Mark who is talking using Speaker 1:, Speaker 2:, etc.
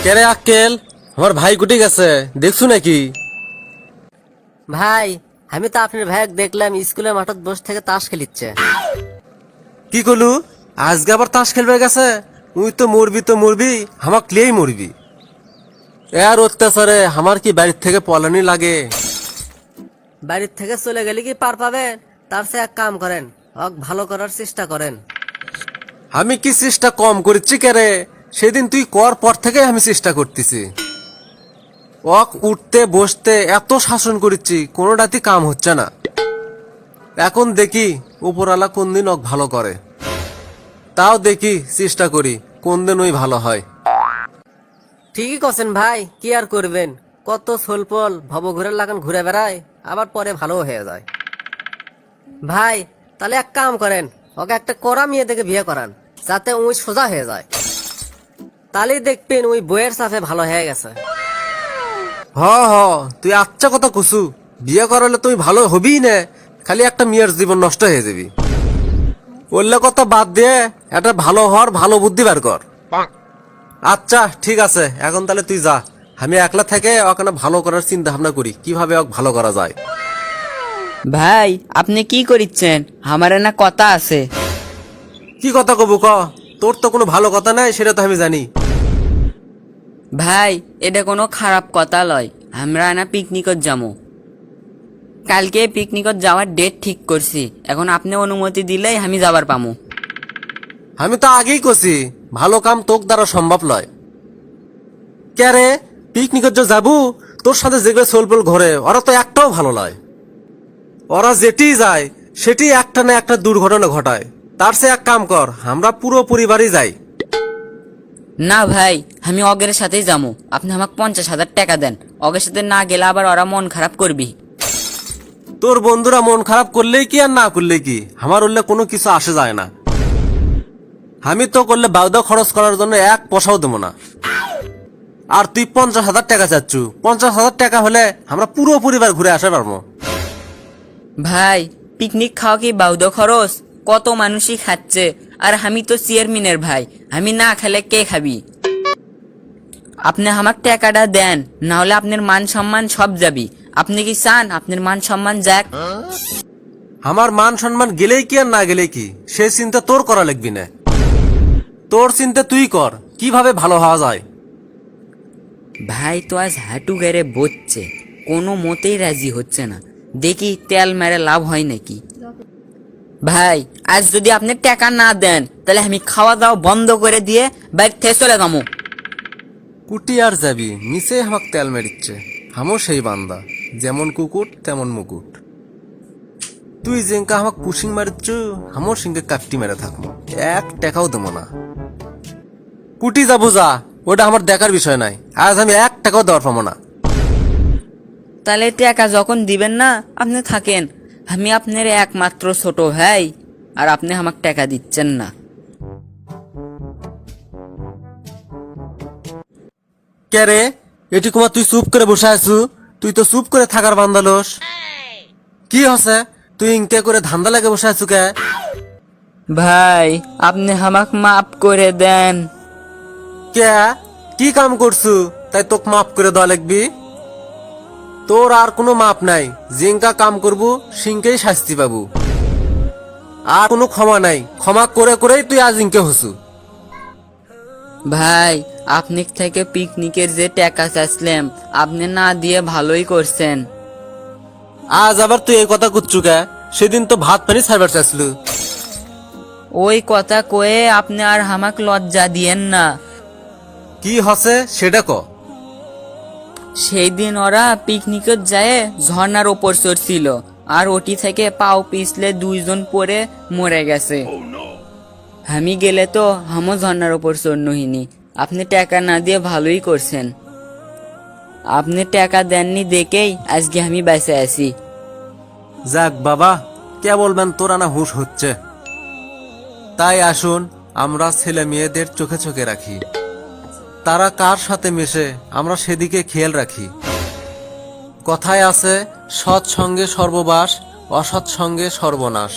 Speaker 1: কেরে আক্কেল, আমার ভাই কুটি গেছে দেখছু নাকি?
Speaker 2: ভাই, আমি তো আপনার ভাইক দেখলাম স্কুলের মাঠত বসে থেকে তাস খেলিচ্ছে।
Speaker 1: কি কলু? আজকে আবার তাস খেলবে গেছে? তুই তো মরবি, আমাক লিয়েই মরবি। এর অত্যাচারে আমার কি বাড়ির থেকে পলানি লাগে?
Speaker 2: বাড়ির থেকে চলে গেলে কি পার পাবেন? তার চেয়ে এক কাম করেন, হক ভালো করার চেষ্টা করেন।
Speaker 1: আমি কি চেষ্টা কম করেছি কেরে? সেদিন তুই কর পর থেকে আমি চেষ্টা করতেছি। ওক উঠতে বসতে এত শাসন করেছি, কোনোটাতে কাম হচ্ছে না। এখন দেখি উপরওয়ালা কোন দিন ওক ভালো করে। তাও দেখি চেষ্টা করি কোন দিন ওই ভালো হয়।
Speaker 2: ঠিকই করছেন ভাই, কি আর করবেন, কত সোলপল ভব ঘুরে লাগান ঘুরে বেড়ায়, আবার পরে ভালো হয়ে যায়। ভাই, তাহলে এক কাম করেন, ওকে একটা কড়া মেয়ে দেখে বিয়ে করান, যাতে ওই সোজা হয়ে যায়। তাহলেই দেখবেন ওই বইয়ের সাথে ভালো হয়ে গেছে।
Speaker 1: হ হ, তুই আচ্ছা কথা কুসু। বিয়ে করালে তুই ভালো হবি না, খালি একটা মেয়ের জীবন নষ্ট হয়ে যাবি। বললে কথা বাদ দিয়ে একটা ভালো হওয়ার ভালো বুদ্ধি বের কর। আচ্ছা ঠিক আছে, এখন তাহলে তুই যা। আমি একলা থেকে ওখানে ভালো করার চিন্তা ভাবনা করি, কিভাবে ওকে ভালো করা যায়।
Speaker 3: ভাই, আপনি কি করিচ্ছেন? আমার না কথা আছে।
Speaker 1: কি কথা কবু ক? তোর তো কোনো ভালো কথা নাই, সেটা তো আমি জানি।
Speaker 3: ভাই, এটা কোনো খারাপ কথা লয়। আমরা না পিকনিকত যাবো। কালকে পিকনিকত যাওয়ার ডেট ঠিক করছি। এখন আপনি অনুমতি দিলেই আমি যাবার পামু।
Speaker 1: আমি তো আগেই কছি ভালো কাম তোর দ্বারা সম্ভব নয়। কে রে, পিকনিকের যে যাবো, তোর সাথে যেগুলো সোলপোল ঘরে ওরা তো একটাও ভালো নয়। ওরা যেটি যায় সেটি একটা না একটা দুর্ঘটনা ঘটায়। তার সে এক কাম কর, আমরা পুরো পরিবারই যাই।
Speaker 3: না ভাই, আমি অগের সাথেই যাবো। আপনি আমাকে 50,000 টাকা দেন। অগের সাথে না গেলে আবার ওরা মন খারাপ করবি।
Speaker 1: তোর বন্ধুরা মন খারাপ করলেই কি আর না করলেই কি, আমার উল্লে কোনো কিছু আসে যায় না। আমি তো করলে বাউদা খরচ করার জন্য এক পয়সাও দেবো না। আর তুই 50,000 টাকা চাচ্ছু। 50,000 টাকা হলে আমরা পুরো পরিবার ঘুরে আসতে পারবো।
Speaker 3: ভাই, পিকনিক খাওয়া কি বাউদ খরচ? কত মানুষই খাচ্ছে, আর আমি তো চেয়ারম্যানের ভাই। আমি না খেলে কে খাবি? আপনি আমাকে টাকাটা দেন, না হলে আপনার মান সম্মান সব যাবি। আপনি কি চান আপনার মান সম্মান যাক?
Speaker 1: আমার মান সম্মান গেলেই কি আর না গেলেই কি, সে চিন্তা তোর করা লাগবি না। তোর চিন্তা তুই কর, কিভাবে ভালো হওয়া যায়।
Speaker 3: ভাই তো আজ হাঁটু গেড়ে বসছে, কোনো মতেই রাজি হচ্ছে না। দেখি তেল মেরে লাভ হয় নাকি। ভাই, আজ যদি আপনি টাকা না দেন, তাহলে আমি খাওয়া দাওয়া বন্ধ করে দিয়ে বাইক থেকে চলে যাবো।
Speaker 1: কুটি আর যাবি, নিচে আমাকে তেল মেরিচ্ছে। আমও সেই বান্দা, যেমন কুকুর তেমন মুকুট। তুই যেঙ্কা আমাকে পুশিং মারিচ্ছ, আমও সিংকে কাটটি মেরে থাকবো, এক টাকাও দেবো না। কুটি যাবো যা, ওটা আমার দেখার বিষয় নাই। আজ আমি এক টাকাও দেওয়ার পাবো না।
Speaker 3: তাহলে টাকা যখন দিবেন না, আপনি থাকেন। আমি আপনার একমাত্র ছোট ভাই, আর আপনি আমাকে টাকা দিচ্ছেন না।
Speaker 1: কে রে, এটি কুমার তুই চুপ করে বসে আছু? তুই তো চুপ করে থাকার বান্দালোস। কি হচ্ছে, তুই ইনকে করে ধান্দা লাগে বসে আছু কে?
Speaker 3: ভাই, আপনি আমাকে মাফ করে দেন।
Speaker 1: কে, কি কাম করছু তাই তোকে মাফ করে দেওয়া লাগবি? তোর আর কোনো মাপ নাই, জিঙ্কা কাম করবো সিংকেই শাস্তি পাবো। আর কোনো ক্ষমা নাই, ক্ষমা করে করেই তুই আজ ইনকে হসু।
Speaker 3: ভাই, আপনি থেকে পিকনিকের যে টাকা চাইছিলাম, আপনি না দিয়ে ভালোই করছেন।
Speaker 1: আজ আবার তুই এই কথা করছু কে? সেদিন তো ভাত পানি সার্ভার চাইছিল।
Speaker 3: ওই কথা কয়ে আপনি আর আমাকে লজ্জা দিয়েন না।
Speaker 1: কি হসে সেটা ক।
Speaker 3: সেই দিন ওরা পিকনিকের যায় ঝর্ণার ওপর চড়ছিল, আর ওটি থেকে পাও পিছলে 2 জন পরে মরে গেছে। আমি গেলে তো হামও ঝর্ণার ওপর চড়নহিনি। আপনি টাকা না দিয়ে ভালোই করছেন। আপনি টাকা দেননি দেখেই আজকে আমি বেঁচে আছি।
Speaker 1: যাক বাবা, কে বলবেন তোর আনা হুঁশ হচ্ছে। তাই আসুন আমরা ছেলে মেয়েদের চোখে চোখে রাখি। তারা কার সাথে মেশে আমরা সেদিকে খেয়াল রাখি। কথায় আছে, সৎ সঙ্গে সর্ববাস, অসৎ সঙ্গে সর্বনাশ।